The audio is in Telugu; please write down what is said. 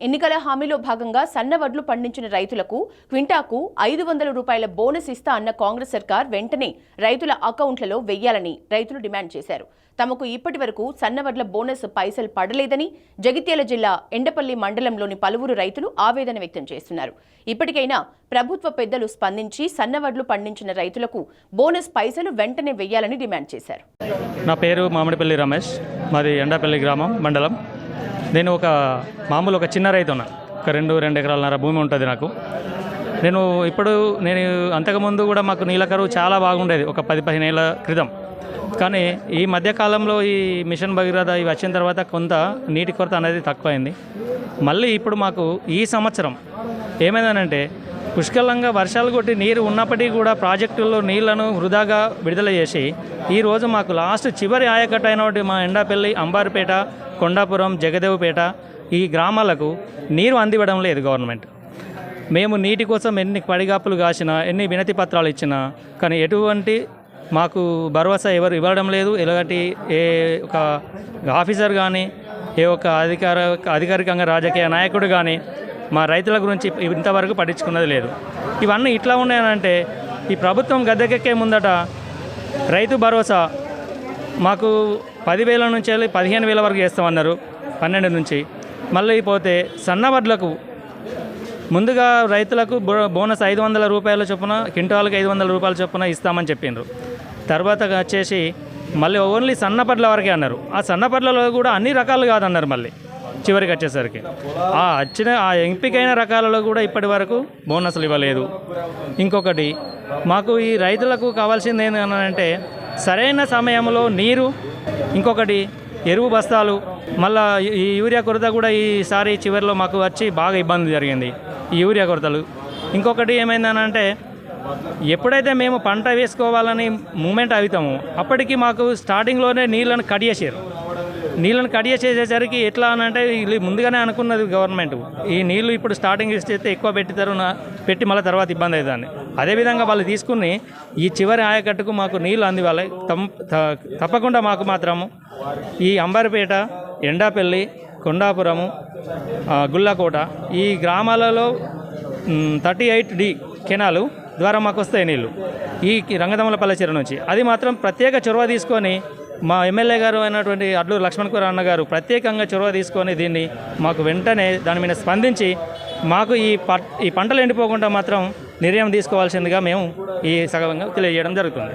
ఎన్నికల హామీలో భాగంగా సన్నవడ్లు పండించిన రైతులకు క్వింటాకు 500 రూపాయల బోనస్ ఇస్తా అన్న కాంగ్రెస్ సర్కార్ వెంటనే రైతుల అకౌంట్లలో వెయ్యాలని రైతులు డిమాండ్ చేశారు. తమకు ఇప్పటి వరకు సన్నవడ్ల బోనస్ పైసలు పడలేదని జగిత్యాల జిల్లా ఎండపల్లి మండలంలోని పలువురు రైతులు ఆవేదన వ్యక్తం చేస్తున్నారు. ఇప్పటికైనా ప్రభుత్వ పెద్దలు స్పందించి సన్నవడ్లు పండించిన రైతులకు బోనస్ పైసలు వెంటనే వెయ్యాలని డిమాండ్ చేశారు. నా పేరు మామిడిపల్లి రమేష్, మాది ఎండపల్లి గ్రామం మండలం. నేను మామూలు ఒక చిన్న రైతు ఉన్నా. ఒక 2 ఎకరాలన్నర భూమి ఉంటుంది నాకు. నేను అంతకుముందు కూడా మాకు నీళ్ళ కరువు చాలా బాగుండేది ఒక 10-15 ఏళ్ళ క్రితం. కానీ ఈ మధ్యకాలంలో ఈ మిషన్ భగీరథ ఇవి వచ్చిన తర్వాత కొంత నీటి కొరత అనేది తక్కువైంది. మళ్ళీ ఇప్పుడు మాకు ఈ సంవత్సరం ఏమైందనంటే పుష్కలంగా వర్షాలు కొట్టి నీరు ఉన్నప్పటికీ కూడా ప్రాజెక్టుల్లో నీళ్లను వృధాగా విడుదల చేసి ఈరోజు మాకు లాస్ట్ చివరి ఆయకట్టు అయినటువంటి మా ఎండపల్లి, అంబార్పేట, కొండాపురం, జగదేవుపేట ఈ గ్రామాలకు నీరు అందివ్వడం లేదు గవర్నమెంట్. మేము నీటి కోసం ఎన్ని పడిగాపులు కాసినా, ఎన్ని వినతి పత్రాలు ఇచ్చినా కానీ ఎటువంటి మాకు భరోసా ఎవరు ఇవ్వడం లేదు. ఎలాంటి ఏ ఒక ఆఫీసర్ కానీ, ఏ ఒక అధికారికంగా రాజకీయ నాయకుడు కానీ మా రైతుల గురించి ఇంతవరకు పట్టించుకున్నది లేదు. ఇవన్నీ ఇట్లా ఉన్నాయనంటే ఈ ప్రభుత్వం గద్దెకెక్కే ముందట రైతు భరోసా మాకు 10,000 నుంచి 15,000 వరకు చేస్తామన్నారు. 12 నుంచి మళ్ళీ పోతే సన్నవడ్లకు ముందుగా రైతులకు బోనస్ 500 రూపాయల చొప్పున, క్వింటాల్కి 500 రూపాయల చొప్పున ఇస్తామని చెప్పిండ్రు. తర్వాత వచ్చేసి మళ్ళీ ఓన్లీ సన్నపడ్ల వరకే అన్నారు. ఆ సన్నపడ్లలో కూడా అన్ని రకాలు కాదన్నారు. మళ్ళీ చివరికి వచ్చేసరికి ఆ ఎంపికైన రకాలలో కూడా ఇప్పటి వరకు బోనస్లు ఇవ్వలేదు. ఇంకొకటి మాకు ఈ రైతులకు కావాల్సింది ఏంటంటే సరైన సమయంలో నీరు, ఇంకొకటి ఎరువు బస్తాలు, మళ్ళీ ఈ యూరియా కొరత కూడా ఈసారి చివరిలో మాకు వచ్చి బాగా ఇబ్బంది జరిగింది ఈ యూరియా కొరతలు. ఇంకొకటి ఏమైందనంటే ఎప్పుడైతే మేము పంట వేసుకోవాలని మూమెంట్ అవుతామో అప్పటికి మాకు స్టార్టింగ్లోనే నీళ్ళను కట్ చేసేసరికి ఎట్లా అనంటే ముందుగానే అనుకున్నది గవర్నమెంట్ ఈ నీళ్లు ఇప్పుడు స్టార్టింగ్ ఇస్తే ఎక్కువ పెట్టి మళ్ళీ తర్వాత ఇబ్బంది అవుతుంది. అదేవిధంగా వాళ్ళు తీసుకుని ఈ చివరి ఆయకట్టుకు మాకు నీళ్ళు అందివ్వాలి. తప్పకుండా మాకు మాత్రము ఈ అంబారిపేట, ఎండాపల్లి, కొండాపురము, గుళ్ళకోట ఈ గ్రామాలలో 38D కెనాలు ద్వారా మాకు వస్తాయి నీళ్ళు ఈ రంగదమలపల్లె చెరువు నుంచి. అది మాత్రం ప్రత్యేక చొరవ తీసుకొని మా ఎమ్మెల్యే గారు అయినటువంటి అడ్లూరు లక్ష్మణ్ అన్న గారు ప్రత్యేకంగా చొరవ తీసుకొని దీన్ని మాకు వెంటనే దాని మీద స్పందించి మాకు ఈ పంటలు ఎండిపోకుండా మాత్రం నిర్ణయం తీసుకోవాల్సిందిగా మేము ఈ సగంగా తెలియజేయడం జరుగుతుంది.